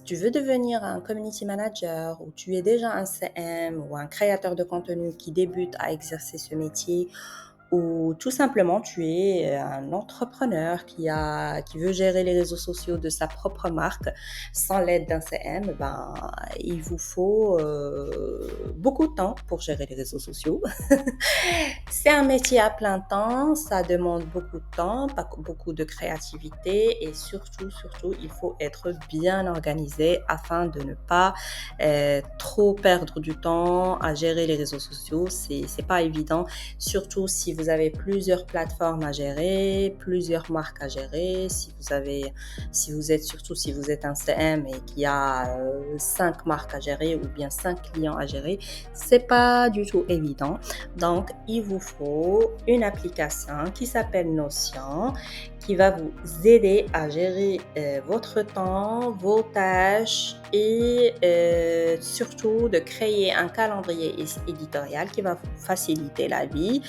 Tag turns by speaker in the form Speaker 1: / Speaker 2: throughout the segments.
Speaker 1: tu veux devenir un community manager ou tu es déjà un CM ou un créateur de contenu qui débute à exercer ce métier ou tout simplement tu es un entrepreneur qui veut gérer les réseaux sociaux de sa propre marque sans l'aide d'un CM, ben, il vous faut beaucoup de temps pour gérer les réseaux sociaux. C'est un métier à plein temps, ça demande beaucoup de temps, beaucoup de créativité et surtout, il faut être bien organisé afin de ne pas trop perdre du temps à gérer les réseaux sociaux. C'est pas évident, surtout si vous avez plusieurs plateformes à gérer, plusieurs marques à gérer, si vous êtes un CM et qu'il y a 5 marques à gérer ou bien 5 clients à gérer, c'est pas du tout évident. Donc, il vous faut une application qui s'appelle Notion, qui va vous aider à gérer votre temps, vos tâches et surtout de créer un calendrier éditorial qui va vous faciliter la vie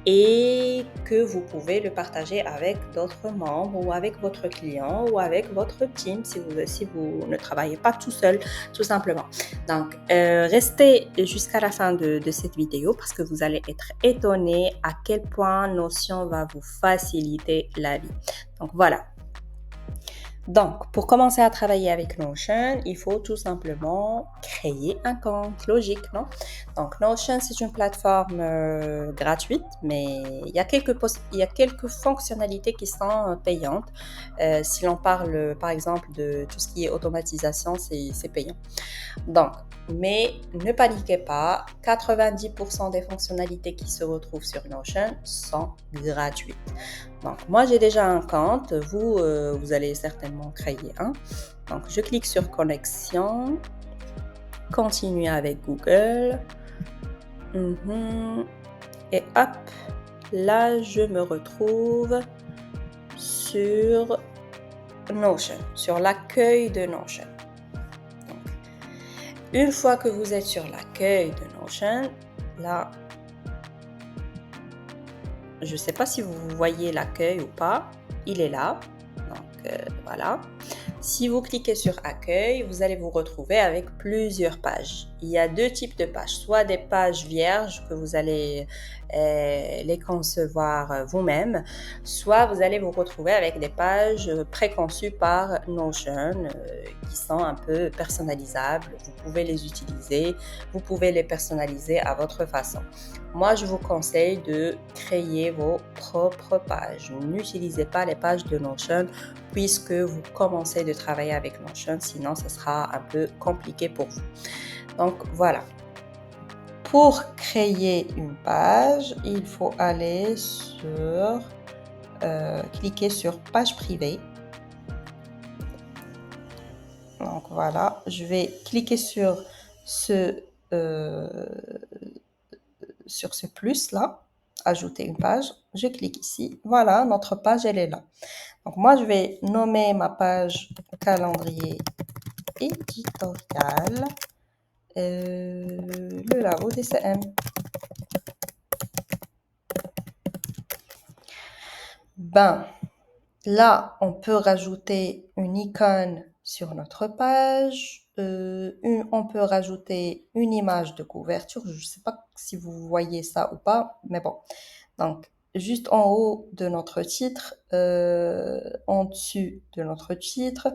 Speaker 1: et que vous pouvez le partager avec d'autres membres ou avec votre client ou avec votre team si vous ne travaillez pas tout seul, tout simplement. Donc, restez jusqu'à la fin de cette vidéo parce que vous allez être étonné à quel point Notion va vous faciliter la vie. Donc, voilà. Donc, pour commencer à travailler avec Notion, il faut tout simplement créer un compte. Logique, non? Donc, Notion, c'est une plateforme gratuite, mais il y a quelques fonctionnalités qui sont payantes. Si l'on parle, par exemple, de tout ce qui est automatisation, c'est payant. Donc, mais ne paniquez pas, 90% des fonctionnalités qui se retrouvent sur Notion sont gratuites. Donc, moi, j'ai déjà un compte. Vous allez certainement créer un. Donc, je clique sur Connexion. Continuer avec Google. Et hop, là, je me retrouve sur Notion, sur l'accueil de Notion. Donc, une fois que vous êtes sur l'accueil de Notion, là, je ne sais pas si vous voyez l'accueil ou pas, il est là. Donc, voilà. Si vous cliquez sur Accueil, vous allez vous retrouver avec plusieurs pages. Il y a deux types de pages, soit des pages vierges que vous allez les concevoir vous-même, soit vous allez vous retrouver avec des pages préconçues par Notion qui sont un peu personnalisables. Vous pouvez les utiliser, vous pouvez les personnaliser à votre façon. Moi, je vous conseille de créer vos propres pages. N'utilisez pas les pages de Notion puisque vous commencez de travailler avec Notion, sinon ce sera un peu compliqué pour vous. Donc voilà. Pour créer une page, il faut aller cliquer sur page privée. Donc voilà, je vais cliquer sur ce plus là, ajouter une page. Je clique ici. Voilà, notre page, elle est là. Donc moi, je vais nommer ma page calendrier éditorial, le labo DCM. Ben, là, on peut rajouter une icône sur notre page. On peut rajouter une image de couverture. Je ne sais pas si vous voyez ça ou pas, mais bon. Donc, juste en haut de notre titre, en dessus de notre titre,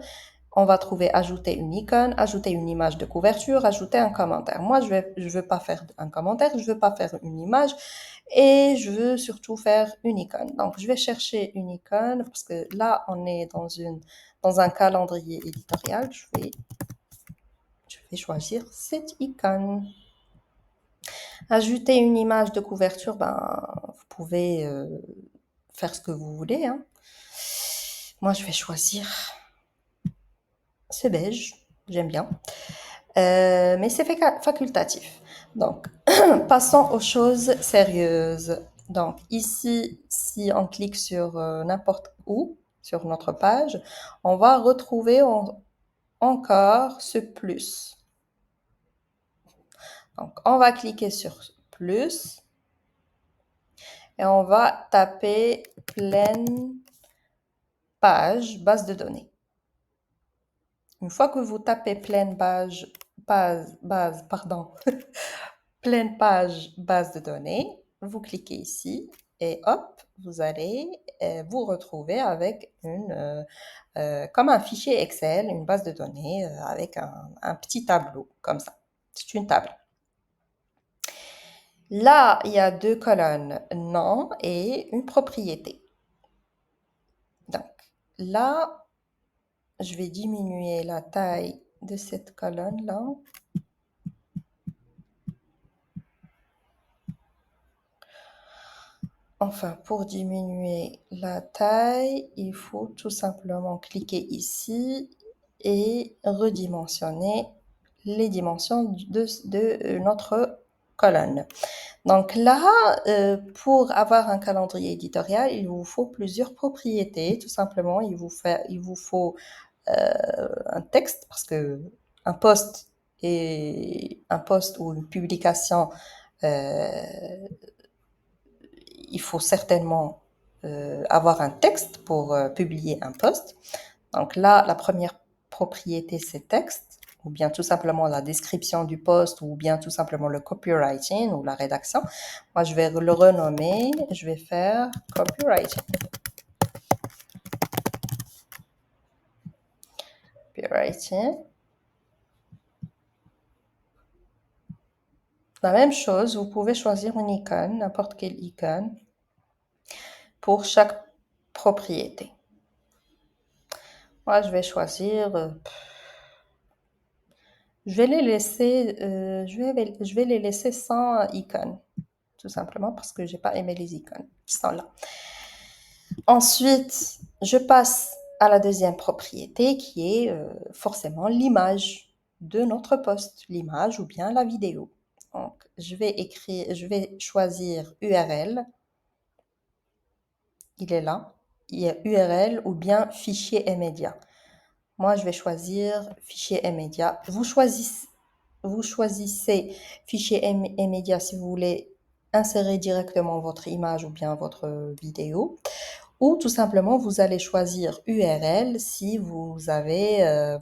Speaker 1: on va trouver ajouter une icône, ajouter une image de couverture, ajouter un commentaire. Moi, je veux pas faire un commentaire, je veux pas faire une image et je veux surtout faire une icône. Donc, je vais chercher une icône parce que là, on est dans un calendrier éditorial. Je vais choisir cette icône. Ajouter une image de couverture, ben, vous pouvez faire ce que vous voulez. Hein. Moi, je vais choisir ce beige. J'aime bien. Mais c'est facultatif. Donc, passons aux choses sérieuses. Donc, ici, si on clique sur n'importe où, sur notre page, on va retrouver encore ce plus. Donc, on va cliquer sur plus et on va taper pleine page, base de données. Une fois que vous tapez pleine page, pardon, pleine page base de données, vous cliquez ici et hop, vous allez vous retrouver avec comme un fichier Excel, une base de données avec un petit tableau comme ça. C'est une table. Là, il y a deux colonnes, nom et une propriété. Donc là, je vais diminuer la taille de cette colonne-là. Enfin, pour diminuer la taille, il faut tout simplement cliquer ici et redimensionner les dimensions de notre colonne. Donc là, pour avoir un calendrier éditorial, il vous faut plusieurs propriétés. Tout simplement, il vous faut un texte parce que un post ou une publication, il faut certainement avoir un texte pour publier un post. Donc là, la première propriété, c'est texte, ou bien tout simplement la description du post, ou bien tout simplement le copywriting ou la rédaction. Moi, je vais le renommer, je vais faire copywriting. Copywriting. La même chose, vous pouvez choisir une icône, n'importe quelle icône, pour chaque propriété. Moi, je vais choisir... je vais les laisser, je vais les laisser sans icône, tout simplement parce que j'ai pas aimé les icônes qui sont là. Ensuite, je passe à la deuxième propriété qui est forcément l'image de notre post, l'image ou bien la vidéo. Donc, je vais choisir URL. Il est là. Il y a URL ou bien fichier et média. Moi, je vais choisir fichier et média. Vous choisissez fichier et média si vous voulez insérer directement votre image ou bien votre vidéo. Ou tout simplement, vous allez choisir URL si vous avez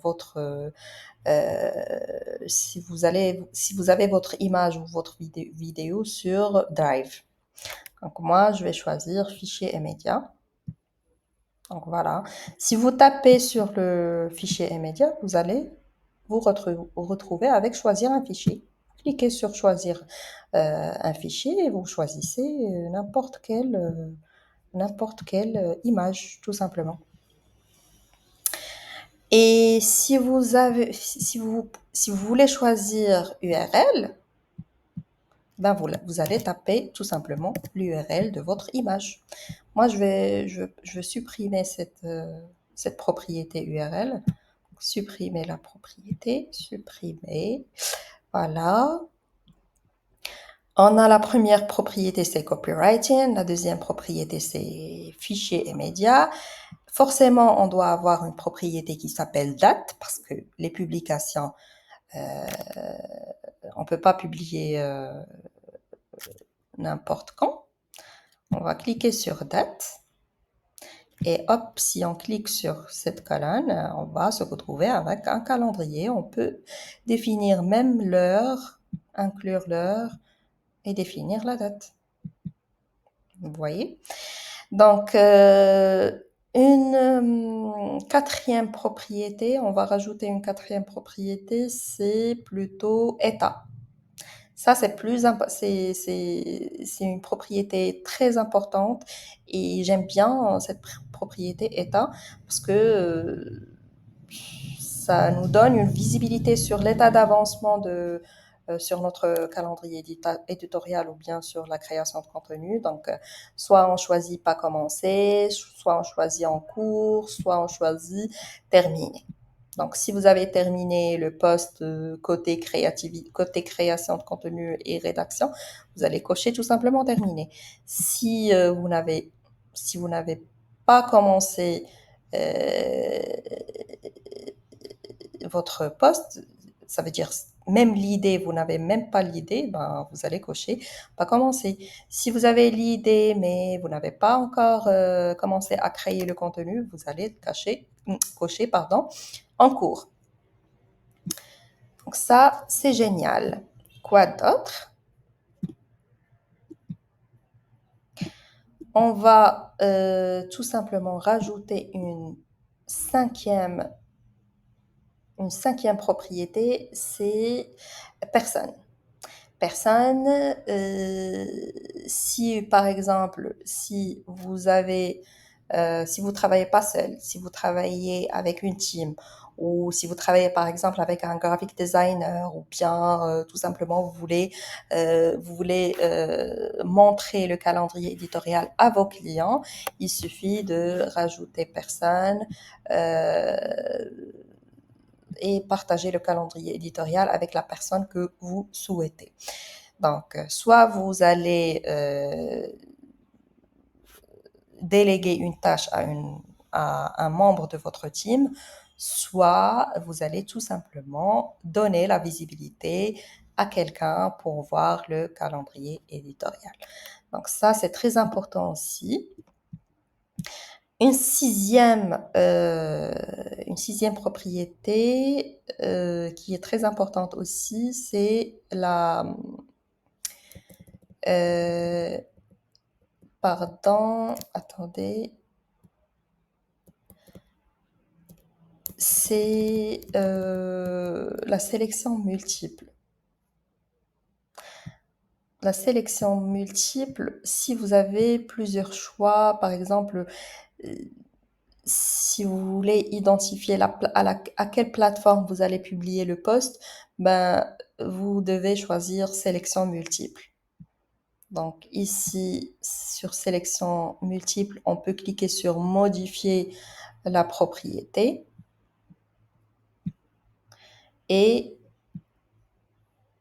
Speaker 1: si vous avez votre image ou votre vidéo sur Drive. Donc moi, je vais choisir fichier et média. Donc voilà. Si vous tapez sur le fichier et média, vous allez vous retrouver avec choisir un fichier. Cliquez sur choisir un fichier et vous choisissez n'importe quelle image, tout simplement. Et si vous voulez choisir URL, ben vous allez taper tout simplement l'URL de votre image. Moi, je vais supprimer cette propriété URL. Supprimer la propriété, supprimer. Voilà. On a la première propriété, c'est copywriting. La deuxième propriété, c'est fichier et médias. Forcément, on doit avoir une propriété qui s'appelle date parce que les publications, on peut pas publier n'importe quand. On va cliquer sur date. Et hop, si on clique sur cette colonne, on va se retrouver avec un calendrier. On peut définir même l'heure, inclure l'heure et définir la date. Vous voyez? Donc, une quatrième propriété, on va rajouter une quatrième propriété, c'est plutôt état. Ça, c'est une propriété très importante et j'aime bien cette propriété état parce que ça nous donne une visibilité sur l'état d'avancement sur notre calendrier éditorial ou bien sur la création de contenu. Donc, soit on choisit pas commencer, soit on choisit en cours, soit on choisit terminer. Donc, si vous avez terminé le poste côté création de contenu et rédaction, vous allez cocher tout simplement terminé. Si vous n'avez pas commencé votre poste, ça veut dire même l'idée, vous n'avez même pas l'idée, ben, vous allez cocher pas commencer. Si vous avez l'idée, mais vous n'avez pas encore commencé à créer le contenu, vous allez cocher en cours. Donc ça, c'est génial. Quoi d'autre? On va tout simplement rajouter cinquième, une cinquième propriété, c'est personne. Personne, si par exemple, si vous travaillez pas seul, si vous travaillez avec une team, ou si vous travaillez par exemple avec un graphic designer, ou bien tout simplement vous voulez montrer le calendrier éditorial à vos clients, il suffit de rajouter personne euh, et partager le calendrier éditorial avec la personne que vous souhaitez. Donc, soit vous allez déléguer une tâche à un membre de votre team, soit vous allez tout simplement donner la visibilité à quelqu'un pour voir le calendrier éditorial. Donc ça, c'est très important aussi. Une sixième propriété qui est très importante aussi, c'est attendez. C'est la sélection multiple. La sélection multiple, si vous avez plusieurs choix, par exemple, euh, si vous voulez identifier à quelle plateforme vous allez publier le post, ben, vous devez choisir sélection multiple. Donc ici, sur sélection multiple, on peut cliquer sur modifier la propriété et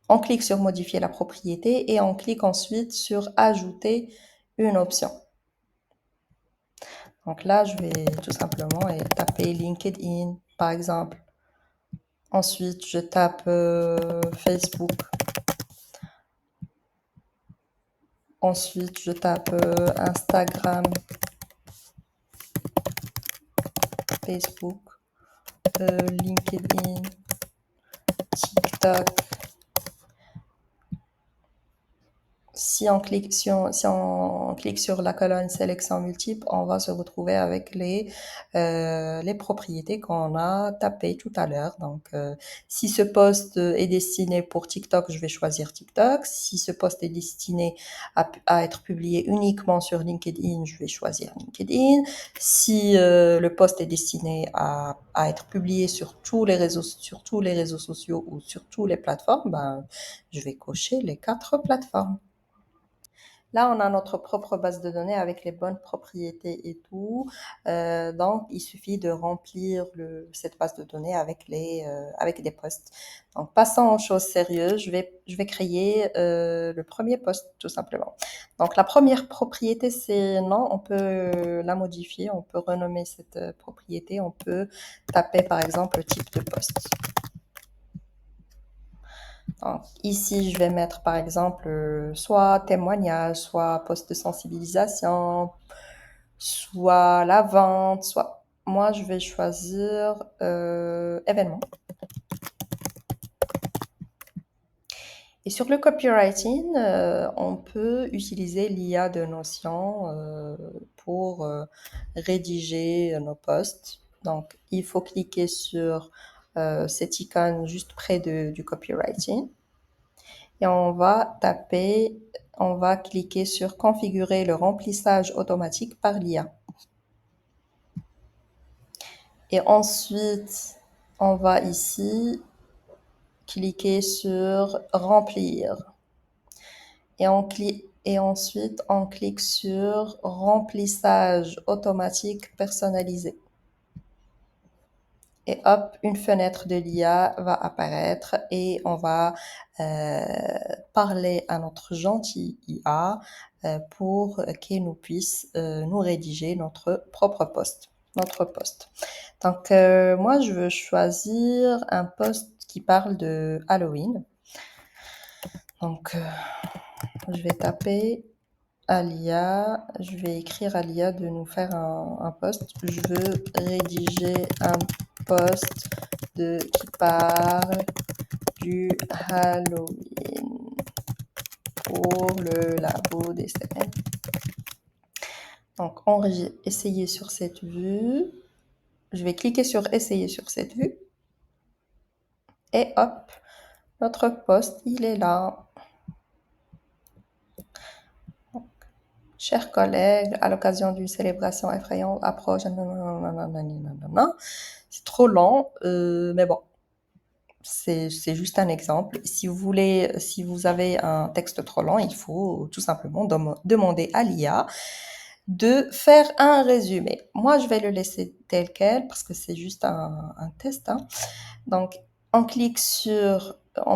Speaker 1: on clique sur modifier la propriété et on clique ensuite sur ajouter une option. Donc là, je vais tout simplement taper LinkedIn, par exemple. Ensuite, je tape Facebook. Ensuite, je tape Instagram, Facebook, LinkedIn, TikTok. Si on clique sur la colonne sélection multiple, on va se retrouver avec les propriétés qu'on a tapées tout à l'heure. Donc, si ce post est destiné pour TikTok, je vais choisir TikTok. Si ce post est destiné à être publié uniquement sur LinkedIn, je vais choisir LinkedIn. Si le post est destiné à être publié sur tous les réseaux sociaux ou sur toutes les plateformes, ben, je vais cocher les 4 plateformes. Là, on a notre propre base de données avec les bonnes propriétés et tout. Donc, il suffit de remplir cette base de données avec des posts. Donc, passons aux choses sérieuses. Je vais créer le premier post, tout simplement. Donc, la première propriété, c'est non, on peut la modifier, on peut renommer cette propriété, on peut taper, par exemple, le type de post. Donc, ici, je vais mettre par exemple soit témoignage, soit poste de sensibilisation, soit la vente, soit... Moi, je vais choisir événement. Et sur le copywriting, on peut utiliser l'IA de Notion pour rédiger nos posts. Donc, il faut cliquer sur cette icône juste près du copywriting. Et on va cliquer sur configurer le remplissage automatique par l'IA. Et ensuite, on va ici cliquer sur remplir. Et ensuite, on clique sur remplissage automatique personnalisé. Et hop, une fenêtre de l'IA va apparaître et on va parler à notre gentil IA pour qu'il nous puisse nous rédiger notre propre post, notre post. Donc, moi, je veux choisir un post qui parle de Halloween. Donc, je vais taper à l'IA, je vais écrire à l'IA de nous faire un post. Je veux rédiger un post qui parle du Halloween pour le labo des CM. Donc, essayer sur cette vue. Je vais cliquer sur essayer sur cette vue. Et hop, notre post, il est là. Donc, chers collègues, à l'occasion d'une célébration effrayante, approche. C'est trop long, mais bon. C'est juste un exemple. Si vous avez un texte trop long, il faut tout simplement demander à l'IA de faire un résumé. Moi, je vais le laisser tel quel parce que c'est juste un test. Hein. Donc, on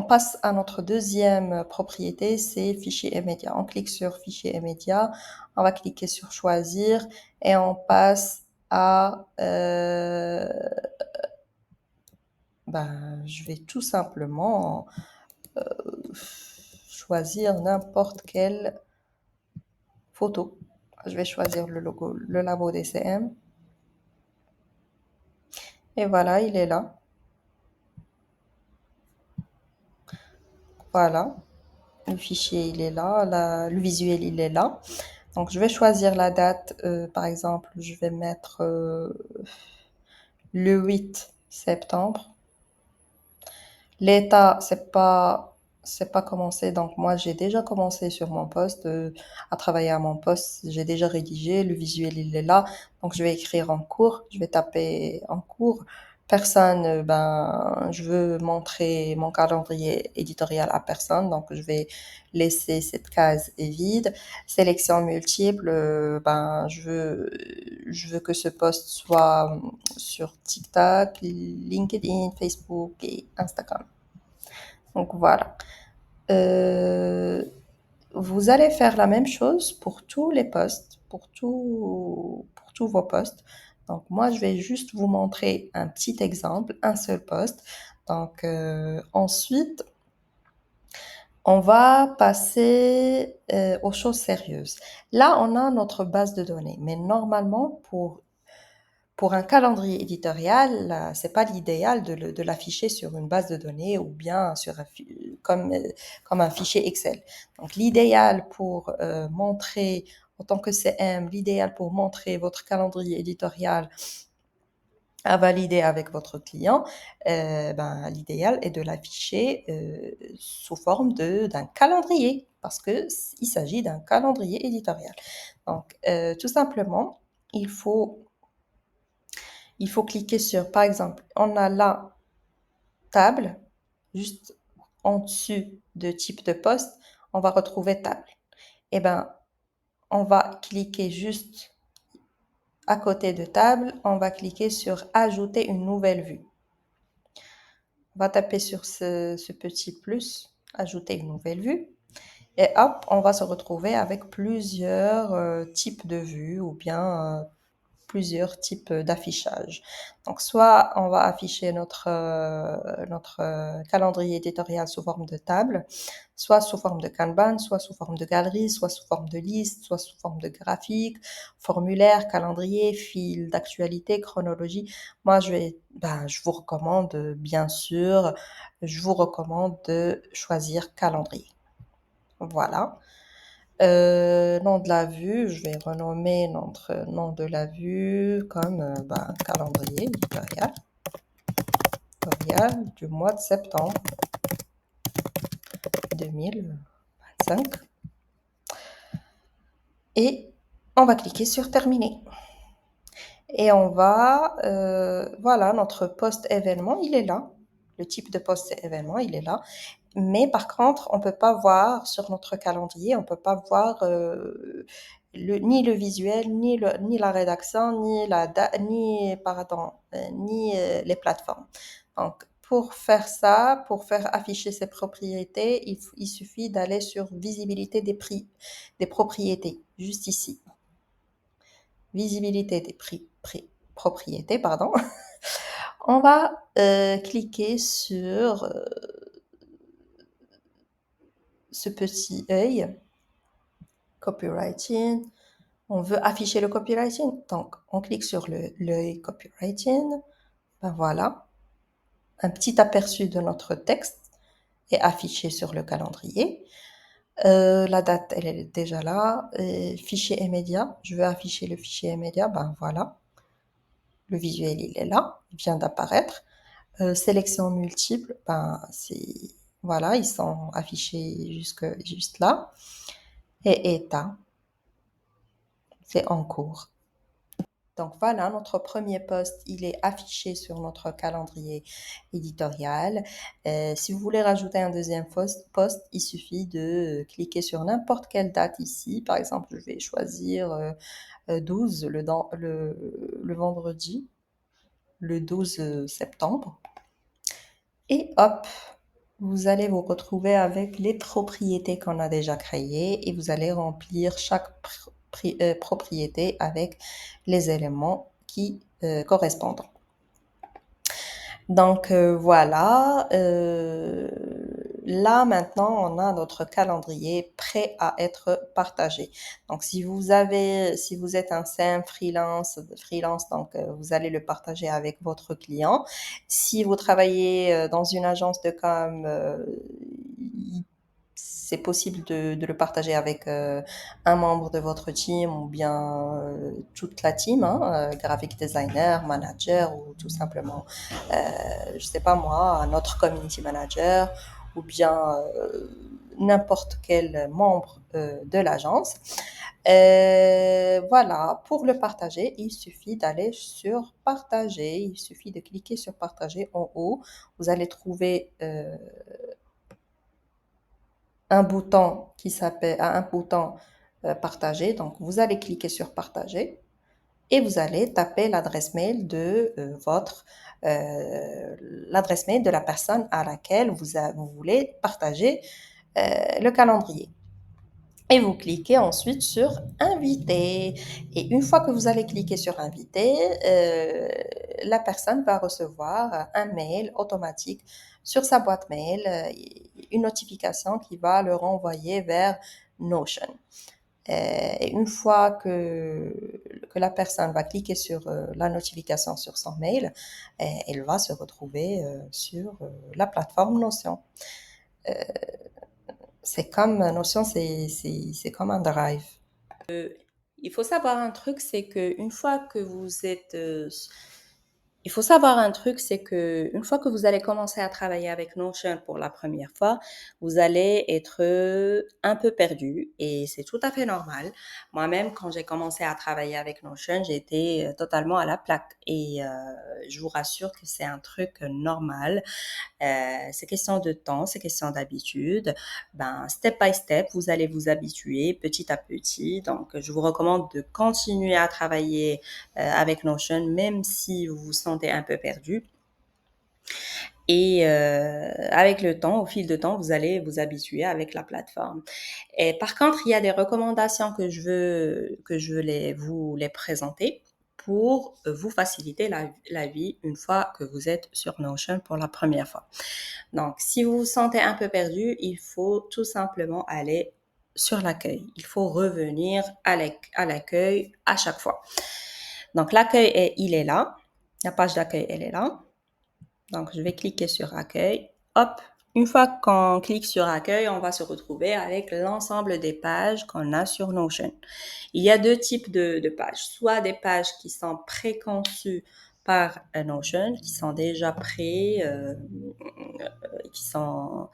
Speaker 1: passe à notre deuxième propriété, c'est fichier et médias. On clique sur fichier et médias, on va cliquer sur choisir et on passe à je vais tout simplement choisir n'importe quelle photo. Je vais choisir le logo, le labo DCM. Et voilà, il est là. Voilà. Le fichier, il est là. Le visuel, il est là. Donc, je vais choisir la date. Par exemple, je vais mettre le 8 septembre. L'état, c'est pas commencé. Donc, moi, j'ai déjà commencé sur mon poste, à travailler à mon poste. J'ai déjà rédigé. Le visuel, il est là. Donc, je vais écrire en cours. Je vais taper en cours. Personne, je veux montrer mon calendrier éditorial à personne. Donc, je vais laisser cette case vide. Sélection multiple, je veux que ce post soit sur TikTok, LinkedIn, Facebook et Instagram. Donc voilà. Vous allez faire la même chose pour tous les posts, pour tous vos posts. Donc moi, je vais juste vous montrer un petit exemple, un seul post. Donc ensuite, on va passer aux choses sérieuses. Là, on a notre base de données, mais normalement, pour un calendrier éditorial, c'est pas l'idéal de l'afficher sur une base de données ou bien comme un fichier Excel. Donc l'idéal pour montrer en tant que CM, l'idéal pour montrer votre calendrier éditorial à valider avec votre client, l'idéal est de l'afficher sous forme d'un calendrier parce que il s'agit d'un calendrier éditorial. Donc tout simplement, il faut cliquer sur, par exemple, on a la table, juste en dessus de type de poste, on va retrouver table. Eh ben, on va cliquer juste à côté de table, on va cliquer sur ajouter une nouvelle vue. On va taper sur ce petit plus, ajouter une nouvelle vue. Et hop, on va se retrouver avec plusieurs types de vues ou bien plusieurs types d'affichage. Donc, soit on va afficher notre calendrier éditorial sous forme de table, soit sous forme de Kanban, soit sous forme de galerie, soit sous forme de liste, soit sous forme de graphique, formulaire, calendrier, fil d'actualité, chronologie. Moi, je vous recommande, bien sûr, je vous recommande de choisir calendrier. Voilà. Nom de la vue, je vais renommer notre nom de la vue comme calendrier éditorial du mois de septembre 2025. Et on va cliquer sur terminer. Et on va, voilà, notre post événement, il est là. Le type de post événement, il est là. Mais par contre, on peut pas voir sur notre calendrier, on peut pas voir ni le visuel, ni la rédaction, ni les plateformes. Donc, pour faire ça, pour faire afficher ces propriétés, il suffit d'aller sur visibilité des propriétés, juste ici. Visibilité des propriétés, pardon. On va cliquer sur ce petit œil, copywriting. On veut afficher le copywriting, donc on clique sur l'œil copywriting. Ben voilà, un petit aperçu de notre texte. est affichée sur le calendrier. La date, elle est déjà là. Fichier immédiat, je veux afficher le fichier immédiat, ben voilà, le visuel, il est là, il vient d'apparaître. Sélection multiple, ben voilà, ils sont affichés juste là. Et état, c'est en cours. Donc voilà, notre premier post, il est affiché sur notre calendrier éditorial. Si vous voulez rajouter un deuxième post, il suffit de cliquer sur n'importe quelle date ici. Par exemple, je vais choisir 12, le vendredi, le 12 septembre. Et hop, vous allez vous retrouver avec les propriétés qu'on a déjà créées et vous allez remplir chaque propriété avec les éléments qui correspondent. Donc voilà, là maintenant on a notre calendrier prêt à être partagé. Donc si vous êtes un CM freelance donc vous allez le partager avec votre client. Si vous travaillez dans une agence de com, c'est possible de le partager avec un membre de votre team ou bien toute la team, hein, graphic designer, manager ou tout simplement, je sais pas moi, un autre community manager ou bien n'importe quel membre de l'agence. Voilà, pour le partager, il suffit d'aller sur partager, il suffit de cliquer sur partager en haut. Vous allez trouver un bouton qui s'appelle un bouton partager. Donc, vous allez cliquer sur partager et vous allez taper l'adresse mail de l'adresse mail de la personne à laquelle vous voulez partager le calendrier. Et vous cliquez ensuite sur inviter. Et une fois que vous allez cliquer sur inviter, la personne va recevoir un mail automatique sur sa boîte mail, une notification qui va le renvoyer vers Notion. Et une fois que la personne va cliquer sur la notification sur son mail, elle va se retrouver sur la plateforme Notion. C'est comme Notion, c'est comme un drive. Il faut savoir un truc, c'est que une fois que vous êtes il faut savoir un truc, c'est que une fois que vous allez commencer à travailler avec Notion pour la première fois, vous allez être un peu perdu et c'est tout à fait normal. Moi-même, quand j'ai commencé à travailler avec Notion, j'étais totalement à la plaque et je vous rassure que c'est un truc normal. C'est question de temps, c'est question d'habitude. Ben, step by step, vous allez vous habituer petit à petit. Donc, je vous recommande de continuer à travailler avec Notion, même si vous vous sentez un peu perdu. Et avec le temps, au fil de temps, vous allez vous habituer avec la plateforme. Et par contre, il y a des recommandations que je veux vous les présenter pour vous faciliter la vie une fois que vous êtes sur Notion pour la première fois. Donc, si vous vous sentez un peu perdu, il faut tout simplement aller sur l'accueil. Il faut revenir à l'accueil à chaque fois. Donc, l'accueil, il est là. La page d'accueil, elle est là. Donc, je vais cliquer sur accueil. Hop, une fois qu'on clique sur accueil, on va se retrouver avec l'ensemble des pages qu'on a sur Notion. Il y a deux types de pages. Soit des pages qui sont préconçues par Notion, qui sont déjà qui sont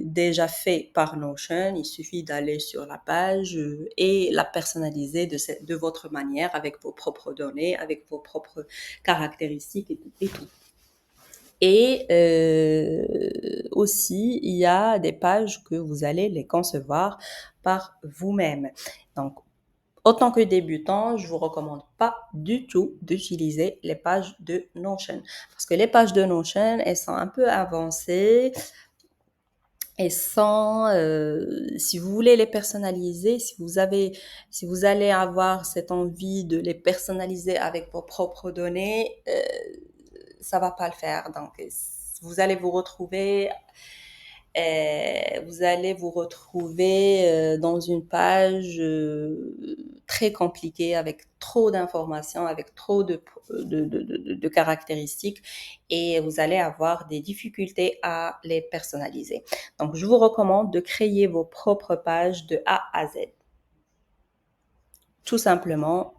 Speaker 1: déjà faits par Notion. Il suffit d'aller sur la page et la personnaliser de votre manière, avec vos propres données, avec vos propres caractéristiques et tout. Et aussi, il y a des pages que vous allez les concevoir par vous-même. Donc, autant que débutant, je vous recommande pas du tout d'utiliser les pages de Notion. Parce que les pages de Notion, elles sont un peu avancées. Et si vous voulez les personnaliser, si vous allez avoir cette envie de les personnaliser avec vos propres données, ça va pas le faire. Donc, vous allez vous retrouver vous allez vous retrouver dans une page très compliquée avec trop d'informations, avec trop de caractéristiques et vous allez avoir des difficultés à les personnaliser. Donc, je vous recommande de créer vos propres pages de A à Z. Tout simplement,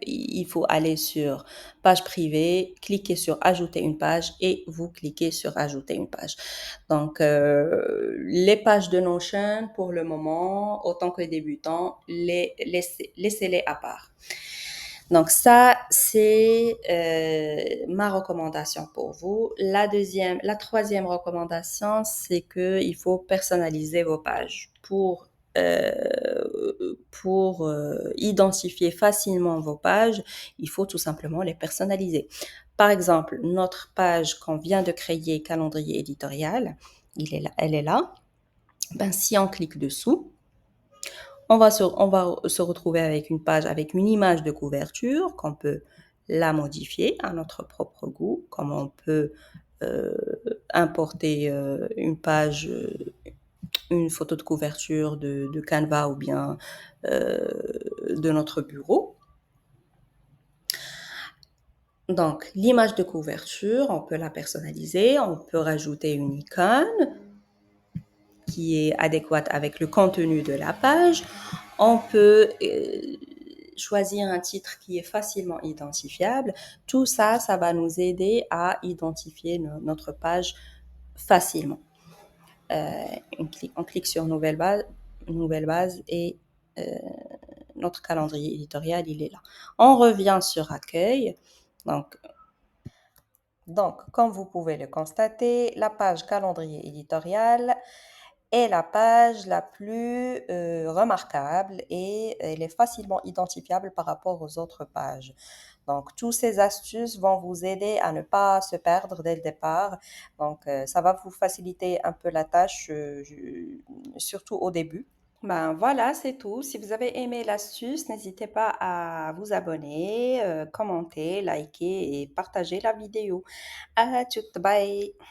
Speaker 1: il faut aller sur page privée, cliquer sur ajouter une page et vous cliquez sur ajouter une page. Donc, les pages de Notion, pour le moment, autant que débutants, laissez-les à part. Donc ça, c'est ma recommandation pour vous. La troisième recommandation, c'est qu'il faut personnaliser vos pages identifier facilement vos pages, il faut tout simplement les personnaliser. Par exemple, notre page qu'on vient de créer, calendrier éditorial, elle est là. Ben, si on clique dessous, on va se retrouver avec une page avec une image de couverture qu'on peut la modifier à notre propre goût, comme on peut euh, importer une photo de couverture de Canva ou bien de notre bureau. Donc, l'image de couverture, on peut la personnaliser, on peut rajouter une icône qui est adéquate avec le contenu de la page. On peut choisir un titre qui est facilement identifiable. Tout ça, ça va nous aider à identifier notre page facilement. On clique sur nouvelle base et notre calendrier éditorial, il est là. On revient sur accueil. Donc, comme vous pouvez le constater, la page calendrier éditorial est la page la plus remarquable et elle est facilement identifiable par rapport aux autres pages. Donc, toutes ces astuces vont vous aider à ne pas se perdre dès le départ. Donc, ça va vous faciliter un peu la tâche, surtout au début. Ben voilà, c'est tout. Si vous avez aimé l'astuce, n'hésitez pas à vous abonner, commenter, liker et partager la vidéo. À tout, bye!